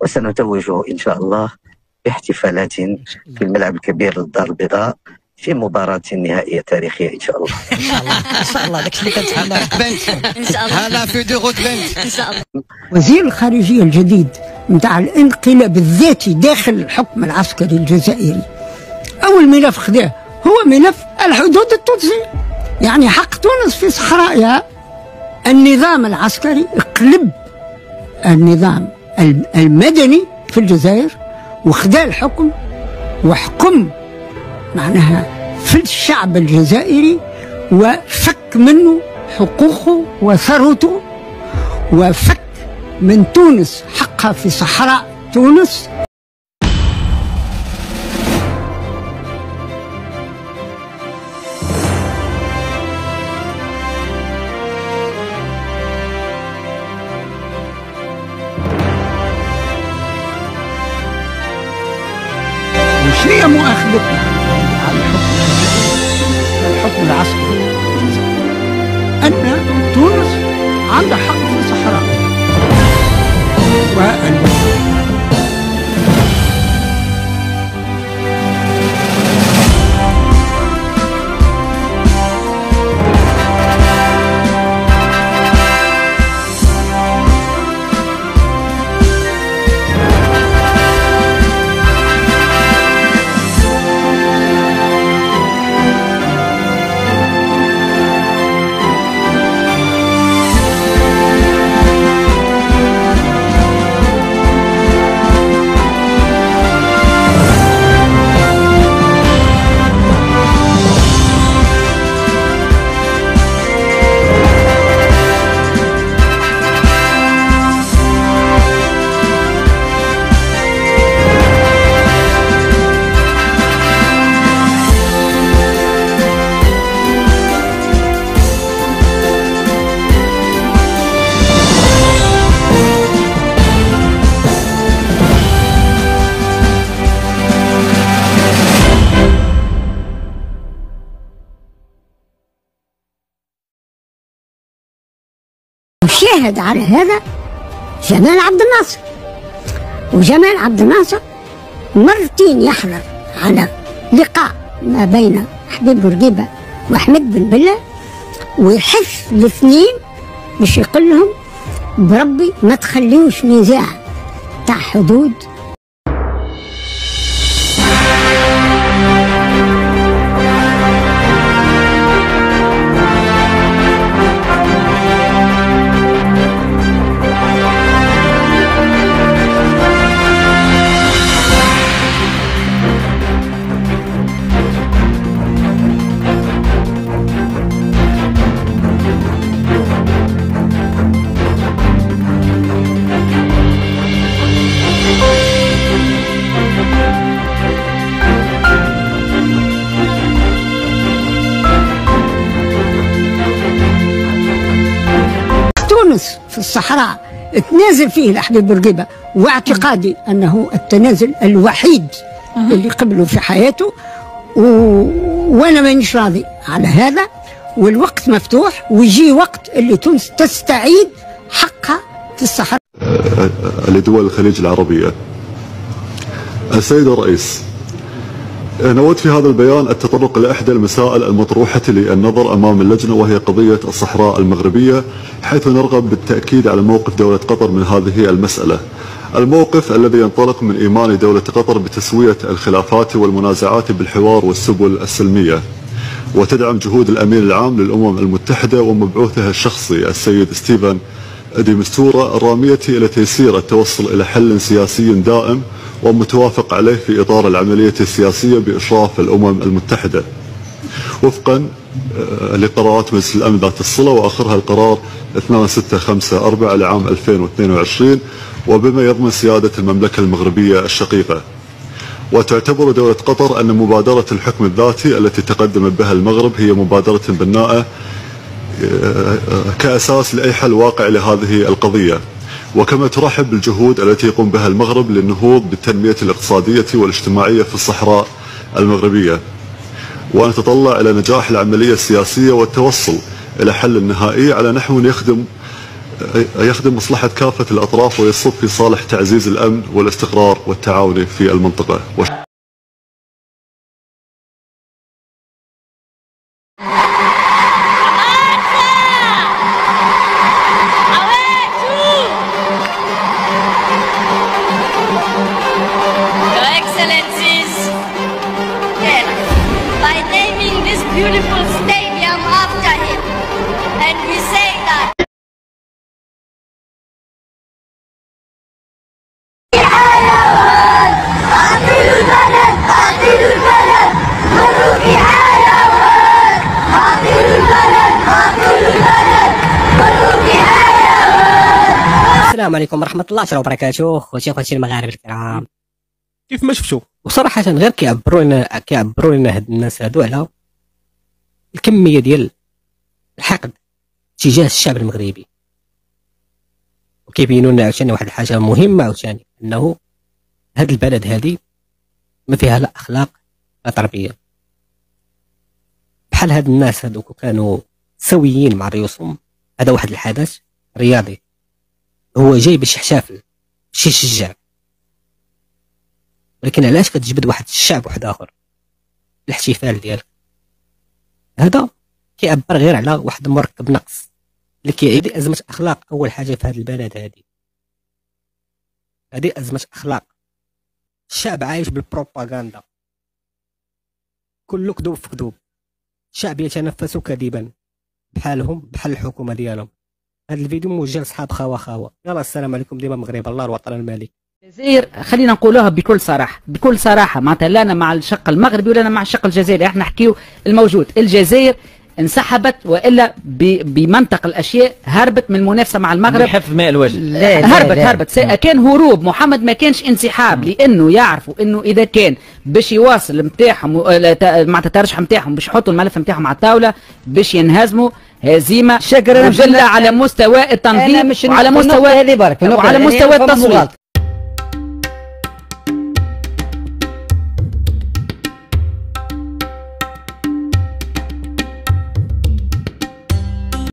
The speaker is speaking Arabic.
وسنتوج إن شاء الله باحتفالات في الملعب الكبير للدار البيضاء في مباراة نهائية تاريخية إن شاء الله. إن شاء الله إن شاء الله داكشي اللي كنتحنا بنت إن شاء الله. هلا في دو غوت بنت إن شاء الله. وزير الخارجية الجديد نتاع الانقلاب الذاتي داخل الحكم العسكري الجزائري، أول ملف خذاه هو ملف الحدود التونسية، يعني حق تونس في صحرائها. النظام العسكري اقلب النظام المدني في الجزائر وخذا الحكم وحكم معناها في الشعب الجزائري، وفك منه حقوقه وثروته، وفك من تونس حقها في صحراء تونس. وش هي مؤاخذتنا على الحكم العسكري؟ أن تونس عندها حق في الصحراء، شاهد على هذا جمال عبد الناصر. وجمال عبد الناصر مرتين يحضر على لقاء ما بين حبيب بورقيبة وأحمد بن بلة، ويحث الاثنين باش يقول لهم بربي ما تخليوش نزاع تاع حدود. تونس في الصحراء تنازل فيه لحبيب بورقيبة، واعتقادي أنه التنازل الوحيد اللي قبله في حياته، وأنا مانيش راضي على هذا. والوقت مفتوح، ويجي وقت اللي تونس تستعيد حقها في الصحراء. لدول الخليج العربية. السيد الرئيس، نود في هذا البيان التطرق إلى إحدى المسائل المطروحة للنظر أمام اللجنة، وهي قضية الصحراء المغربية، حيث نرغب بالتأكيد على موقف دولة قطر من هذه المسألة. الموقف الذي ينطلق من إيمان دولة قطر بتسوية الخلافات والمنازعات بالحوار والسبل السلمية، وتدعم جهود الأمين العام للأمم المتحدة ومبعوثها الشخصي السيد ستيفن دي مستورة الرامية إلى تيسير التوصل إلى حل سياسي دائم ومتوافق عليه في إطار العملية السياسية بإشراف الأمم المتحدة، وفقا لقرارات مجلس الأمن ذات الصلة، وآخرها القرار 2654 لعام 2022، وبما يضمن سيادة المملكة المغربية الشقيقة. وتعتبر دولة قطر أن مبادرة الحكم الذاتي التي تقدم بها المغرب هي مبادرة بناءة كأساس لأي حل واقع لهذه القضية، وكما ترحب بالجهود التي يقوم بها المغرب للنهوض بالتنمية الاقتصادية والاجتماعية في الصحراء المغربية، ونتطلع إلى نجاح العملية السياسية والتوصل إلى حل نهائي على نحو يخدم يخدم مصلحة كافة الأطراف ويصب في صالح تعزيز الأمن والاستقرار والتعاون في المنطقة. Beautiful stadium after him, and we say that السلام عليكم ورحمة الله وبركاته. خوتي المغاربة الكرام، كيف ما شفتوا وصراحة غير كيعبروا لنا هاد الناس هادو على الكمية ديال الحقد تجاه الشعب المغربي، وكيبينوا لنا عاوتاني واحد الحاجة مهمة عاوتاني، أنه هاد البلد هادي ما فيها لا أخلاق لا تربية. بحال هاد الناس هادوك كانوا سويين مع ريوسهم، هذا واحد الحدث رياضي هو جاي باش يحتفل باش يشجع، ولكن علاش كتجبد واحد الشعب واحد آخر الاحتفال ديالك؟ هذا كيعبر غير على واحد مركب نقص اللي كيعيد أزمة أخلاق. أول حاجة في هذا البلد هذه أزمة أخلاق. الشعب عايش بالبروباغندا، كله كذوب في كذوب. الشعب يتنفس كذبا بحالهم بحال الحكومة ديالهم. هذا الفيديو موجه لصحاب خاوة. يلا السلام عليكم. ديما مغرب الله الوطن الملك. الجزائر خلينا نقولوها بكل صراحه معناتها لا انا مع الشق المغربي ولا انا مع الشق الجزائري، احنا نحكيو الموجود. الجزائر انسحبت والا بمنطق الاشياء هربت من المنافسه مع المغرب بحف ماء الوجه. هربت كان هروب. محمد ما كانش انسحاب، لانه يعرفوا انه اذا كان باش يواصل نتاعهم معناتها الترشح نتاعهم باش يحطوا الملف نتاعهم على الطاوله باش ينهزموا هزيمه مجله على مستوى التنظيم وعلى مستوى التصويت.